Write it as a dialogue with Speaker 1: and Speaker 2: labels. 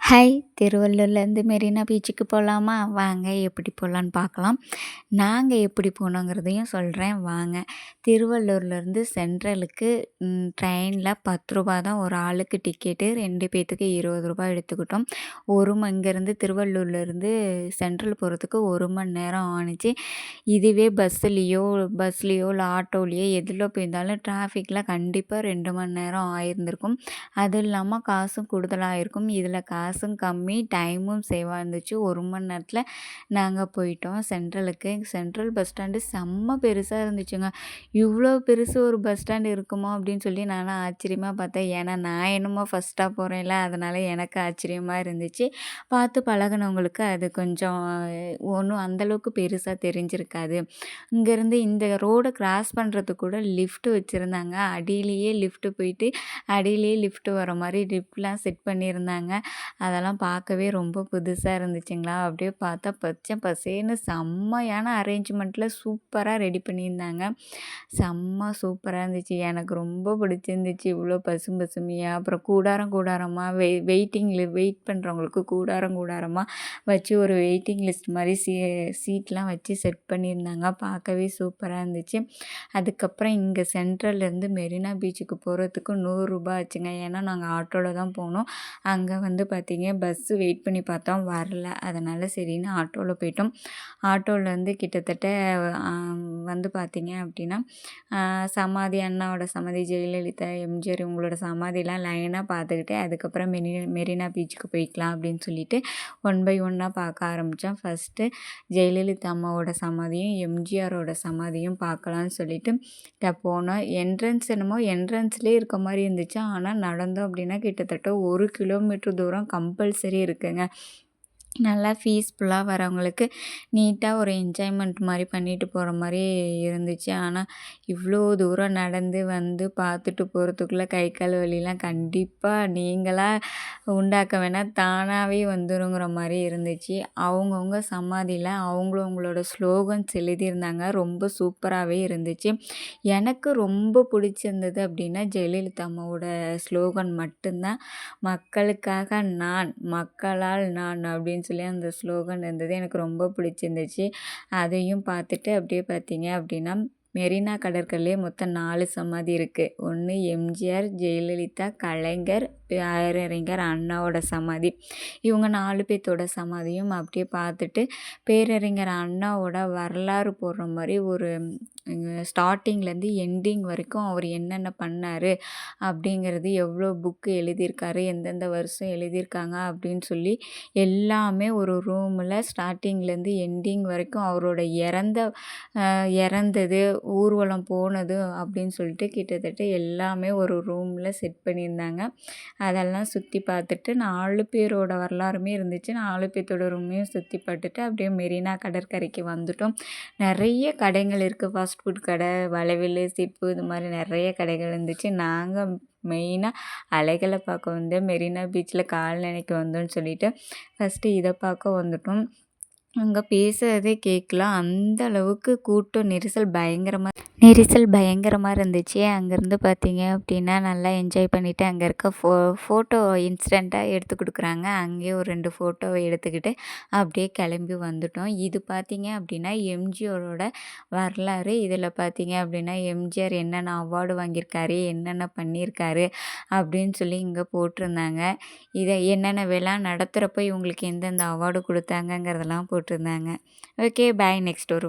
Speaker 1: Hi! திருவள்ளூர்லேருந்து Marina பீச்சுக்கு போலாமா? வாங்க எப்படி போலான்னு பார்க்கலாம். நாங்க எப்படி போனோங்கிறதையும் சொல்றேன் வாங்க. திருவள்ளூர்லேருந்து சென்ட்ரலுக்கு ட்ரெயினில் ரூ. 10 தான் ஒரு ஆளுக்கு டிக்கெட்டு. 2 பேத்துக்கு ரூ. 20 எடுத்துக்கிட்டோம். இங்கேருந்து திருவள்ளூர்லேருந்து சென்ட்ரல் போகிறதுக்கு 1 மணி நேரம் ஆணுச்சு. இதுவே பஸ்லேயோ இல்லை ஆட்டோலேயோ எதில போயிருந்தாலும் டிராஃபிக்கில் கண்டிப்பாக 2 மணி நேரம் ஆயிருந்திருக்கும். அதுவும் இல்லாமல் காசும் கூடுதலாக ஆயிருக்கும். இதில் காசும் கம்மி, டைமும் சேவாக இருந்துச்சு. 1 மணி நேரத்தில் நாங்கள் போயிட்டோம் சென்ட்ரலுக்கு. சென்ட்ரல் பஸ் ஸ்டாண்டு செம்ம பெருசாக இருந்துச்சுங்க. இவ்வளோ பெருசு ஒரு பஸ் ஸ்டாண்டு இருக்குமா அப்படின்னு சொல்லி நானும் ஆச்சரியமாக பார்த்தேன். ஏன்னா நான் என்னமோ ஃபஸ்ட்டாக போகிறேன்ல, அதனால் எனக்கு ஆச்சரியமாக இருந்துச்சு. பார்த்து பழகுனவங்களுக்கு அது கொஞ்சம் ஒன்றும் அந்தளவுக்கு பெருசாக தெரிஞ்சிருக்காது. இங்கேருந்து இந்த ரோடை கிராஸ் பண்ணுறதுக்கு கூட லிஃப்ட் வச்சுருந்தாங்க. அடியிலேயே லிஃப்ட்டு போயிட்டு அடியிலேயே லிஃப்ட் வர மாதிரி லிஃப்ட்லாம் செட் பண்ணியிருந்தாங்க. அதெல்லாம் பார்க்கவே ரொம்ப புதுசாக இருந்துச்சுங்களா. அப்படியே பார்த்தா பச்சை பசேல்னு செம்மையான அரேஞ்ச்மெண்ட்டில் சூப்பராக ரெடி பண்ணியிருந்தாங்க. சூப்பராக இருந்துச்சு. எனக்கு ரொம்ப பிடிச்சிருந்துச்சு. இவ்வளோ பசுமையாக அப்புறம் கூடாரமாக வெயிட் பண்ணுறவங்களுக்கு கூடாரமாக வச்சு ஒரு வெயிட்டிங் லிஸ்ட் மாதிரி சீட்லாம் வச்சு செட் பண்ணியிருந்தாங்க. பார்க்கவே சூப்பராக இருந்துச்சு. அதுக்கப்புறம் இங்கே சென்ட்ரல்லேருந்து மெரினா பீச்சுக்கு போகிறதுக்கு ரூ. 100 ஆச்சுங்க. ஏன்னா நாங்கள் ஆட்டோவில் தான் போனோம். அங்கே வந்து பார்த்திங்க பஸ்ஸு வெயிட் பண்ணி பார்த்தோம் வரல. அதனால் சரின்னு ஆட்டோவில் போயிட்டோம். ஆட்டோவில் வந்து கிட்டத்தட்ட வந்து பார்த்திங்க அப்படின்னா அண்ணாவோட சமாதி, ஜெயலலிதா, எம்ஜிஆர் இவங்களோட சமாதிலாம் லைனாக பார்த்துக்கிட்டு அதுக்கப்புறம் மெரினா பீச்சுக்கு போய்க்கலாம் அப்படின்னு சொல்லிட்டு ஒன் பை ஒன்னாக பார்க்க ஆரம்பித்தோம். ஃபஸ்ட்டு ஜெயலலிதா அம்மாவோட சமாதியும் எம்ஜிஆரோட சமாதியும் பார்க்கலான்னு சொல்லிட்டு போனோம். என்ட்ரன்ஸ்லேயே இருக்க மாதிரி இருந்துச்சு. ஆனால் நடந்தோம் அப்படின்னா கிட்டத்தட்ட 1 கிலோமீட்டர் தூரம் கம்பல்சரி இருக்குங்க. நல்லா பீஸ்ஃபுல்லாக வரவங்களுக்கு நீட்டாக ஒரு என்ஜாய்மெண்ட் மாதிரி பண்ணிட்டு போகிற மாதிரி இருந்துச்சு. ஆனால் இவ்வளோ தூரம் நடந்து வந்து பார்த்துட்டு போகிறதுக்குள்ளே கை கால் வலிலாம் கண்டிப்பாக நீங்களாக உண்டாக்க வேணாம், தானாகவே வந்துருங்கிற மாதிரி இருந்துச்சு. அவங்கவுங்க சமாதியில் அவங்களோட ஸ்லோகன்ஸ் எழுதியிருந்தாங்க. ரொம்ப சூப்பராகவே இருந்துச்சு. எனக்கு ரொம்ப பிடிச்சிருந்தது அப்படின்னா ஜெயலலிதா அம்மாவோட ஸ்லோகன் மட்டும்தான். மக்களுக்காக நான், மக்களால் நான் அப்படின்னு சொல்லி அந்த ஸ்லோகன் இருந்தது. எனக்கு ரொம்ப பிடிச்சிருந்துச்சு. அதையும் பார்த்துட்டு அப்படியே பார்த்தீங்க அப்படின்னா மெரினா கடற்கரையிலே மொத்தம் 4 சமாதி இருக்குது. ஒன்று எம்ஜிஆர், ஜெயலலிதா, கலைஞர், பேரறிஞர் அண்ணாவோட சமாதி. இவங்க 4 பேர்த்தோட சமாதியும் அப்படியே பார்த்துட்டு பேரறிஞர் அண்ணாவோட வரலாறு போடுற மாதிரி ஒரு ஸ்டார்டிங்லேருந்து எண்டிங் வரைக்கும் அவர் என்னென்ன பண்ணார் அப்படிங்கிறது, எவ்வளோ புக்கு எழுதியிருக்காரு, எந்தெந்த வருஷம் எழுதியிருக்காங்க அப்படின்னு சொல்லி எல்லாமே ஒரு ரூமில் ஸ்டார்டிங்லேருந்து எண்டிங் வரைக்கும் அவரோட இறந்தது, ஊர்வலம் போனது அப்படின்னு சொல்லிட்டு கிட்டத்தட்ட எல்லாமே ஒரு ரூமில் செட் பண்ணியிருந்தாங்க. அதெல்லாம் சுற்றி பார்த்துட்டு 4 பேரோட வரலாறுமே இருந்துச்சு. 4 பேர்த்தோட ரூமையும் சுற்றி பார்த்துட்டு அப்படியே மெரினா கடற்கரைக்கு வந்துட்டோம். நிறைய கடைகள் இருக்குது. ஃபாஸ்ட் ஃபுட் கடை, வளைவல், சிப்பு இது மாதிரி நிறைய கடைகள் இருந்துச்சு. நாங்கள் மெயினாக அலைகளை பார்க்க வந்து மெரினா பீச்சில் கால் நனைக்க வந்தோம்னு சொல்லிட்டு ஃபஸ்ட்டு இதை பார்க்க வந்துட்டோம். அங்கே பேசுகிறதே கேட்கலாம். அந்த அளவுக்கு கூட்டம் நெரிசல் பயங்கரமாக இருந்துச்சு. அங்கேருந்து பார்த்தீங்க அப்படின்னா நல்லா என்ஜாய் பண்ணிவிட்டு அங்கே இருக்க ஃபோட்டோ இன்ஸ்டண்ட்டாக எடுத்து கொடுக்குறாங்க. அங்கேயே ஒரு 2 ஃபோட்டோவை எடுத்துக்கிட்டு அப்படியே கிளம்பி வந்துட்டோம். இது பார்த்தீங்க அப்படின்னா எம்ஜிஆரோட வரலாறு. இதில் பார்த்தீங்க அப்படின்னா எம்ஜிஆர் என்னென்ன அவார்டு வாங்கியிருக்காரு, என்னென்ன பண்ணியிருக்காரு அப்படின்னு சொல்லி இங்கே போட்டிருந்தாங்க. இதை என்னென்ன விழா நடத்துகிறப்போ இவங்களுக்கு எந்தெந்த அவார்டு கொடுத்தாங்கங்கிறதெல்லாம் போட்டிருந்தாங்க. Okay bye. நெக்ஸ்ட் ஒரு